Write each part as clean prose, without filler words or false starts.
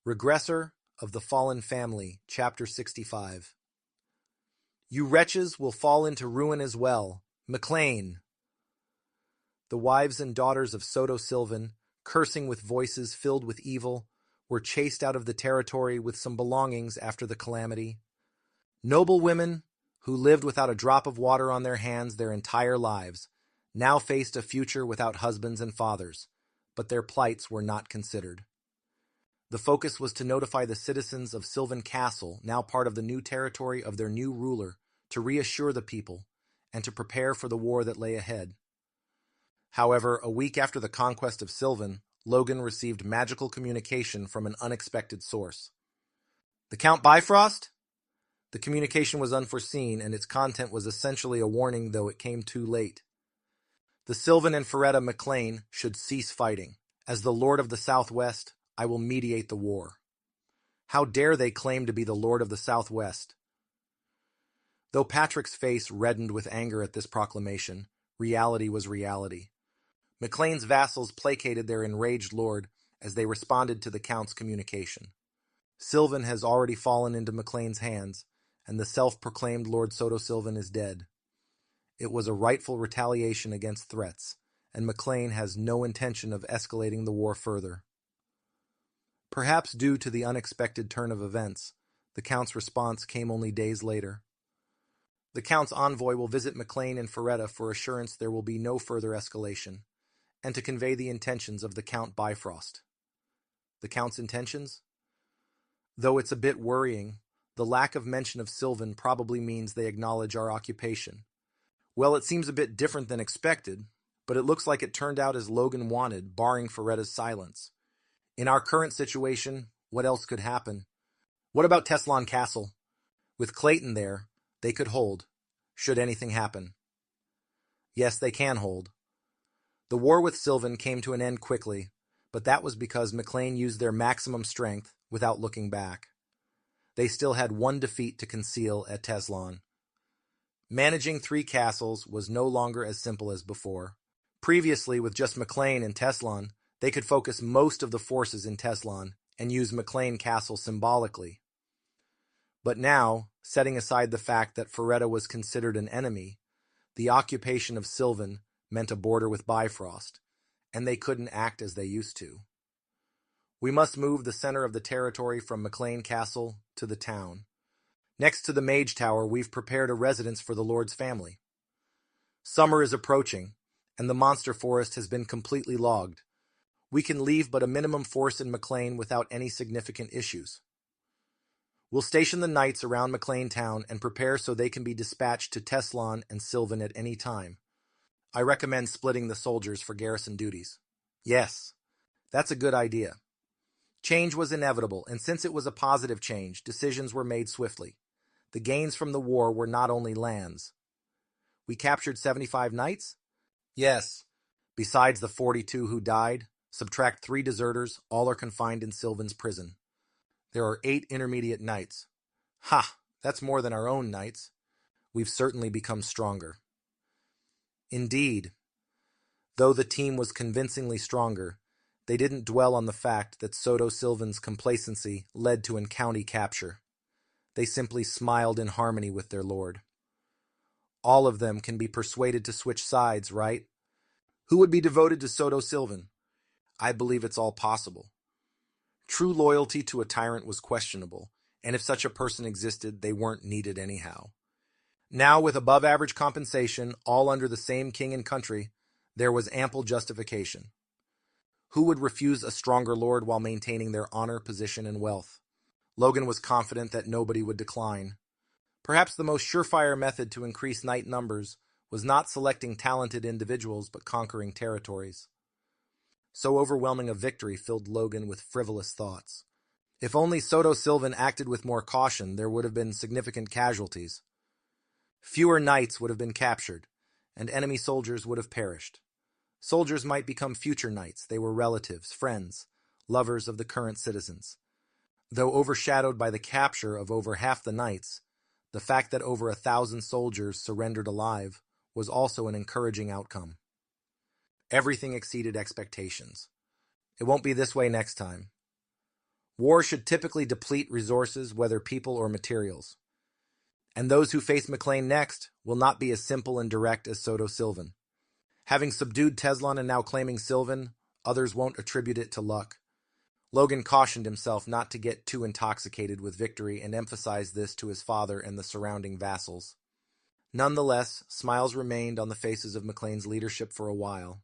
Regressor of the Fallen Family, Chapter 65. You wretches will fall into ruin as well. McLaine. The wives and daughters of Soto Sylvan, cursing with voices filled with evil, were chased out of the territory with some belongings after the calamity. Noble women, who lived without a drop of water on their hands their entire lives, now faced a future without husbands and fathers, but their plights were not considered. The focus was to notify the citizens of Sylvan Castle, now part of the new territory of their new ruler, to reassure the people, and to prepare for the war that lay ahead. However, a week after the conquest of Sylvan, Logan received magical communication from an unexpected source. The Count Bifrost? The communication was unforeseen, and its content was essentially a warning, though it came too late. The Sylvan and Ferretta McLaine should cease fighting. As the Lord of the Southwest, I will mediate the war. How dare they claim to be the Lord of the Southwest? Though Patrick's face reddened with anger at this proclamation, reality was reality. McLane's vassals placated their enraged lord as they responded to the Count's communication. Sylvan has already fallen into McLane's hands, and the self-proclaimed Lord Soto Sylvan is dead. It was a rightful retaliation against threats, and McLaine has no intention of escalating the war further. Perhaps due to the unexpected turn of events, the Count's response came only days later. The Count's envoy will visit McLaine and Ferretta for assurance there will be no further escalation, and to convey the intentions of the Count Bifrost. The Count's intentions? Though it's a bit worrying, the lack of mention of Sylvan probably means they acknowledge our occupation. Well, it seems a bit different than expected, but it looks like it turned out as Logan wanted, barring Ferretta's silence. In our current situation, what else could happen? What about Teslon Castle? With Clayton there, they could hold, should anything happen. Yes, they can hold. The war with Sylvan came to an end quickly, but that was because McLaine used their maximum strength without looking back. They still had one defeat to conceal at Teslon. Managing 3 castles was no longer as simple as before. Previously, with just McLaine and Teslon, they could focus most of the forces in Teslon and use McLaine Castle symbolically. But now, setting aside the fact that Ferretta was considered an enemy, the occupation of Sylvan meant a border with Bifrost, and they couldn't act as they used to. We must move the center of the territory from McLaine Castle to the town. Next to the Mage Tower, we've prepared a residence for the Lord's family. Summer is approaching, and the monster forest has been completely logged. We can leave but a minimum force in McLaine without any significant issues. We'll station the knights around McLaine town and prepare so they can be dispatched to Teslon and Sylvan at any time. I recommend splitting the soldiers for garrison duties. Yes, that's a good idea. Change was inevitable, and since it was a positive change, decisions were made swiftly. The gains from the war were not only lands. We captured 75 knights? Yes. Besides the 42 who died, subtract 3 deserters, all are confined in Sylvan's prison. There are 8 intermediate knights. Ha! That's more than our own knights. We've certainly become stronger. Indeed. Though the team was convincingly stronger, they didn't dwell on the fact that Soto Sylvan's complacency led to an county capture. They simply smiled in harmony with their lord. All of them can be persuaded to switch sides, right? Who would be devoted to Soto Sylvan? I believe it's all possible. True loyalty to a tyrant was questionable, and if such a person existed, they weren't needed anyhow. Now, with above-average compensation, all under the same king and country, there was ample justification. Who would refuse a stronger lord while maintaining their honor, position, and wealth? Logan was confident that nobody would decline. Perhaps the most surefire method to increase knight numbers was not selecting talented individuals but conquering territories. So overwhelming a victory filled Logan with frivolous thoughts. If only Soto Sylvan acted with more caution, there would have been significant casualties. Fewer knights would have been captured, and enemy soldiers would have perished. Soldiers might become future knights. They were relatives, friends, lovers of the current citizens. Though overshadowed by the capture of over half the knights, the fact that over 1,000 soldiers surrendered alive was also an encouraging outcome. Everything exceeded expectations. It won't be this way next time. War should typically deplete resources, whether people or materials. And those who face McLaine next will not be as simple and direct as Soto Sylvan. Having subdued Teslan and now claiming Sylvan, others won't attribute it to luck. Logan cautioned himself not to get too intoxicated with victory and emphasized this to his father and the surrounding vassals. Nonetheless, smiles remained on the faces of McLane's leadership for a while.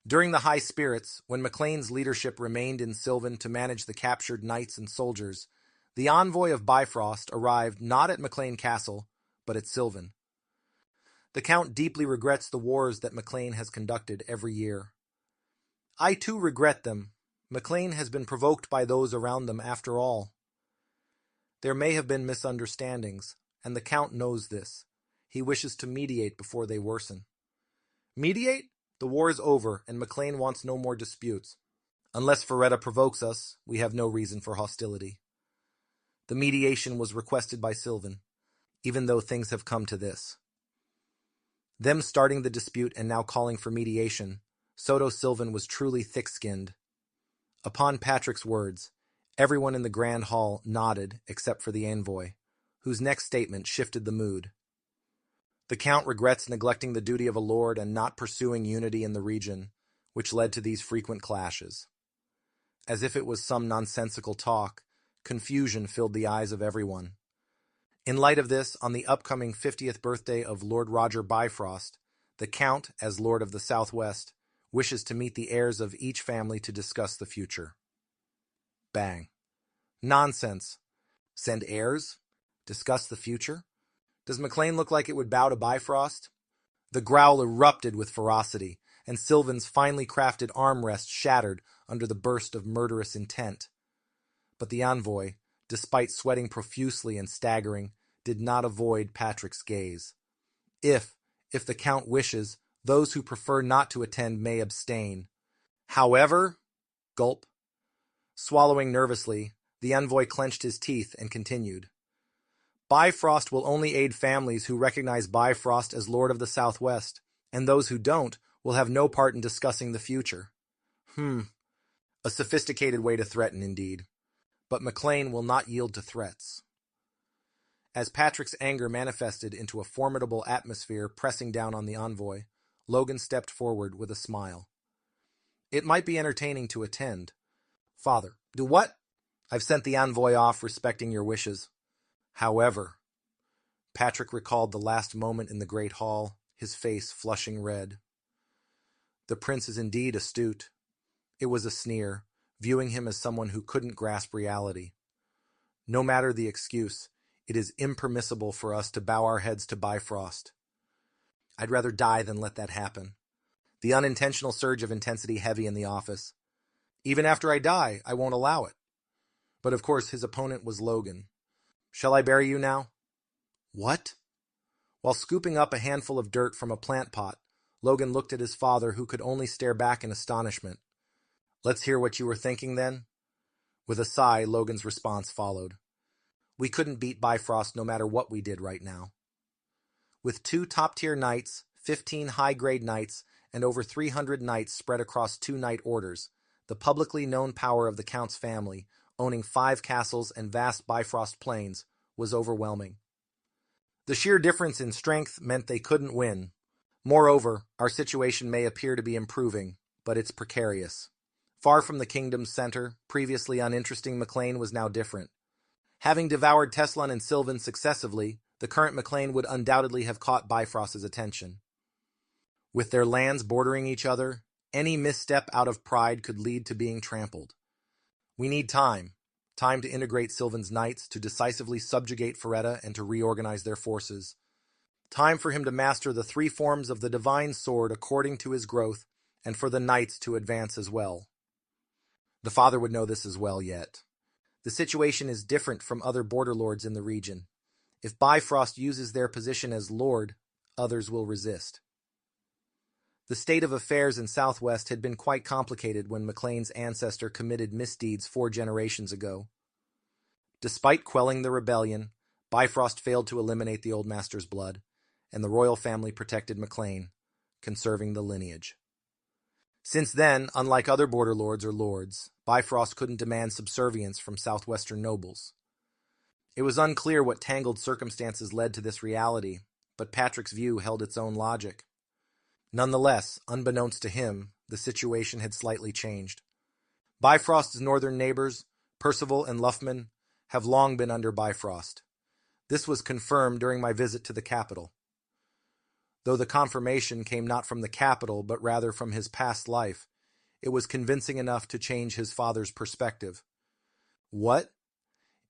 During the high spirits, when McLane's leadership remained in Sylvan to manage the captured knights and soldiers, the envoy of Bifrost arrived not at McLaine Castle, but at Sylvan. The Count deeply regrets the wars that McLaine has conducted every year. I too regret them. McLaine has been provoked by those around them after all. There may have been misunderstandings, and the Count knows this. He wishes to mediate before they worsen. Mediate? The war is over, and McLaine wants no more disputes. Unless Foretta provokes us, we have no reason for hostility. The mediation was requested by Sylvan, even though things have come to this. Them starting the dispute and now calling for mediation, Soto Sylvan was truly thick-skinned. Upon Patrick's words, everyone in the grand hall nodded except for the envoy, whose next statement shifted the mood. The Count regrets neglecting the duty of a lord and not pursuing unity in the region, which led to these frequent clashes. As if it was some nonsensical talk, confusion filled the eyes of everyone. In light of this, on the upcoming 50th birthday of Lord Roger Bifrost, the Count, as Lord of the Southwest, wishes to meet the heirs of each family to discuss the future. Bang. Nonsense. Send heirs? Discuss the future? Does McLaine look like it would bow to Bifrost? The growl erupted with ferocity, and Sylvan's finely crafted armrest shattered under the burst of murderous intent. But the envoy, despite sweating profusely and staggering, did not avoid Patrick's gaze. If the Count wishes, those who prefer not to attend may abstain. However, gulp. Swallowing nervously, the envoy clenched his teeth and continued. Bifrost will only aid families who recognize Bifrost as Lord of the Southwest, and those who don't will have no part in discussing the future. A sophisticated way to threaten, indeed. But McLaine will not yield to threats. As Patrick's anger manifested into a formidable atmosphere pressing down on the envoy, Logan stepped forward with a smile. It might be entertaining to attend. Father, do what? I've sent the envoy off respecting your wishes. However, Patrick recalled the last moment in the great hall, his face flushing red. The prince is indeed astute. It was a sneer, viewing him as someone who couldn't grasp reality. No matter the excuse, it is impermissible for us to bow our heads to Bifrost. I'd rather die than let that happen. The unintentional surge of intensity heavy in the office. Even after I die, I won't allow it. But of course his opponent was Logan. Shall I bury you now? What? While scooping up a handful of dirt from a plant pot, Logan looked at his father, who could only stare back in astonishment. Let's hear what you were thinking then? With a sigh, Logan's response followed. We couldn't beat Bifrost no matter what we did right now. With 2 top-tier knights, 15 high-grade knights, and over 300 knights spread across 2 knight orders, the publicly known power of the Count's family, owning 5 castles and vast Bifrost plains, was overwhelming. The sheer difference in strength meant they couldn't win. Moreover, our situation may appear to be improving, but it's precarious. Far from the kingdom's center, previously uninteresting McLaine was now different. Having devoured Teslan and Sylvan successively, the current McLaine would undoubtedly have caught Bifrost's attention. With their lands bordering each other, any misstep out of pride could lead to being trampled. We need time to integrate Sylvan's knights, to decisively subjugate Foretta and to reorganize their forces. Time for him to master the 3 forms of the divine sword according to his growth, and for the knights to advance as well. The father would know this as well yet. The situation is different from other border lords in the region. If Bifrost uses their position as lord, others will resist. The state of affairs in Southwest had been quite complicated when McLane's ancestor committed misdeeds 4 generations ago. Despite quelling the rebellion, Bifrost failed to eliminate the old master's blood, and the royal family protected McLaine, conserving the lineage. Since then, unlike other border lords or lords, Bifrost couldn't demand subservience from southwestern nobles. It was unclear what tangled circumstances led to this reality, but Patrick's view held its own logic. Nonetheless, unbeknownst to him, the situation had slightly changed. Bifrost's northern neighbors, Percival and Luffman, have long been under Bifrost. This was confirmed during my visit to the capital. Though the confirmation came not from the capital, but rather from his past life, it was convincing enough to change his father's perspective. What?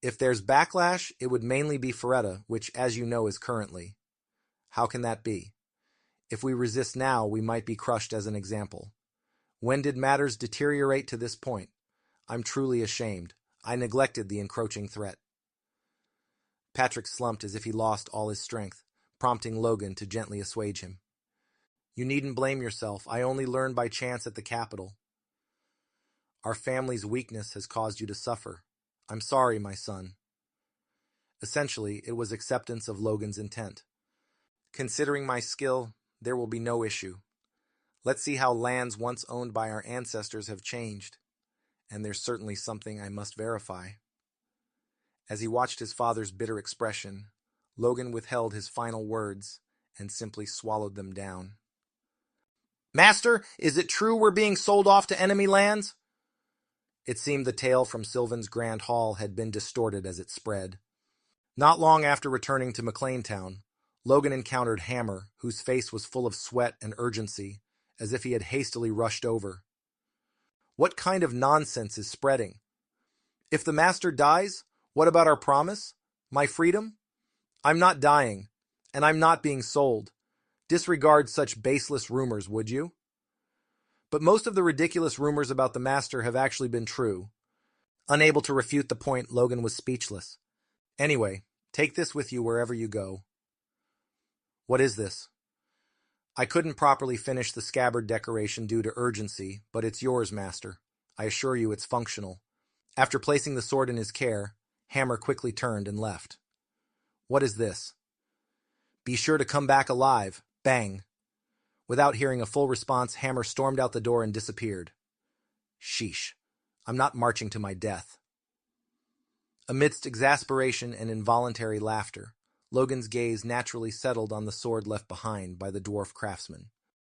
If there's backlash, it would mainly be Ferretta, which, as you know, is currently. How can that be? If we resist now, we might be crushed as an example. When did matters deteriorate to this point? I'm truly ashamed. I neglected the encroaching threat. Patrick slumped as if he lost all his strength, prompting Logan to gently assuage him. You needn't blame yourself. I only learned by chance at the capital. Our family's weakness has caused you to suffer. I'm sorry, my son. Essentially, it was acceptance of Logan's intent. Considering my skill, there will be no issue. Let's see how lands once owned by our ancestors have changed. And there's certainly something I must verify. As he watched his father's bitter expression, Logan withheld his final words and simply swallowed them down. Master, is it true we're being sold off to enemy lands? It seemed the tale from Sylvan's Grand Hall had been distorted as it spread. Not long after returning to McLaine Town, Logan encountered Hammer, whose face was full of sweat and urgency, as if he had hastily rushed over. What kind of nonsense is spreading? If the master dies, what about our promise? My freedom? I'm not dying, and I'm not being sold. Disregard such baseless rumors, would you? But most of the ridiculous rumors about the master have actually been true. Unable to refute the point, Logan was speechless. Anyway, take this with you wherever you go. What is this? I couldn't properly finish the scabbard decoration due to urgency, but it's yours, master. I assure you it's functional. After placing the sword in his care, Hammer quickly turned and left. What is this? Be sure to come back alive. Bang. Without hearing a full response, Hammer stormed out the door and disappeared. Sheesh. I'm not marching to my death. Amidst exasperation and involuntary laughter, Logan's gaze naturally settled on the sword left behind by the dwarf craftsman.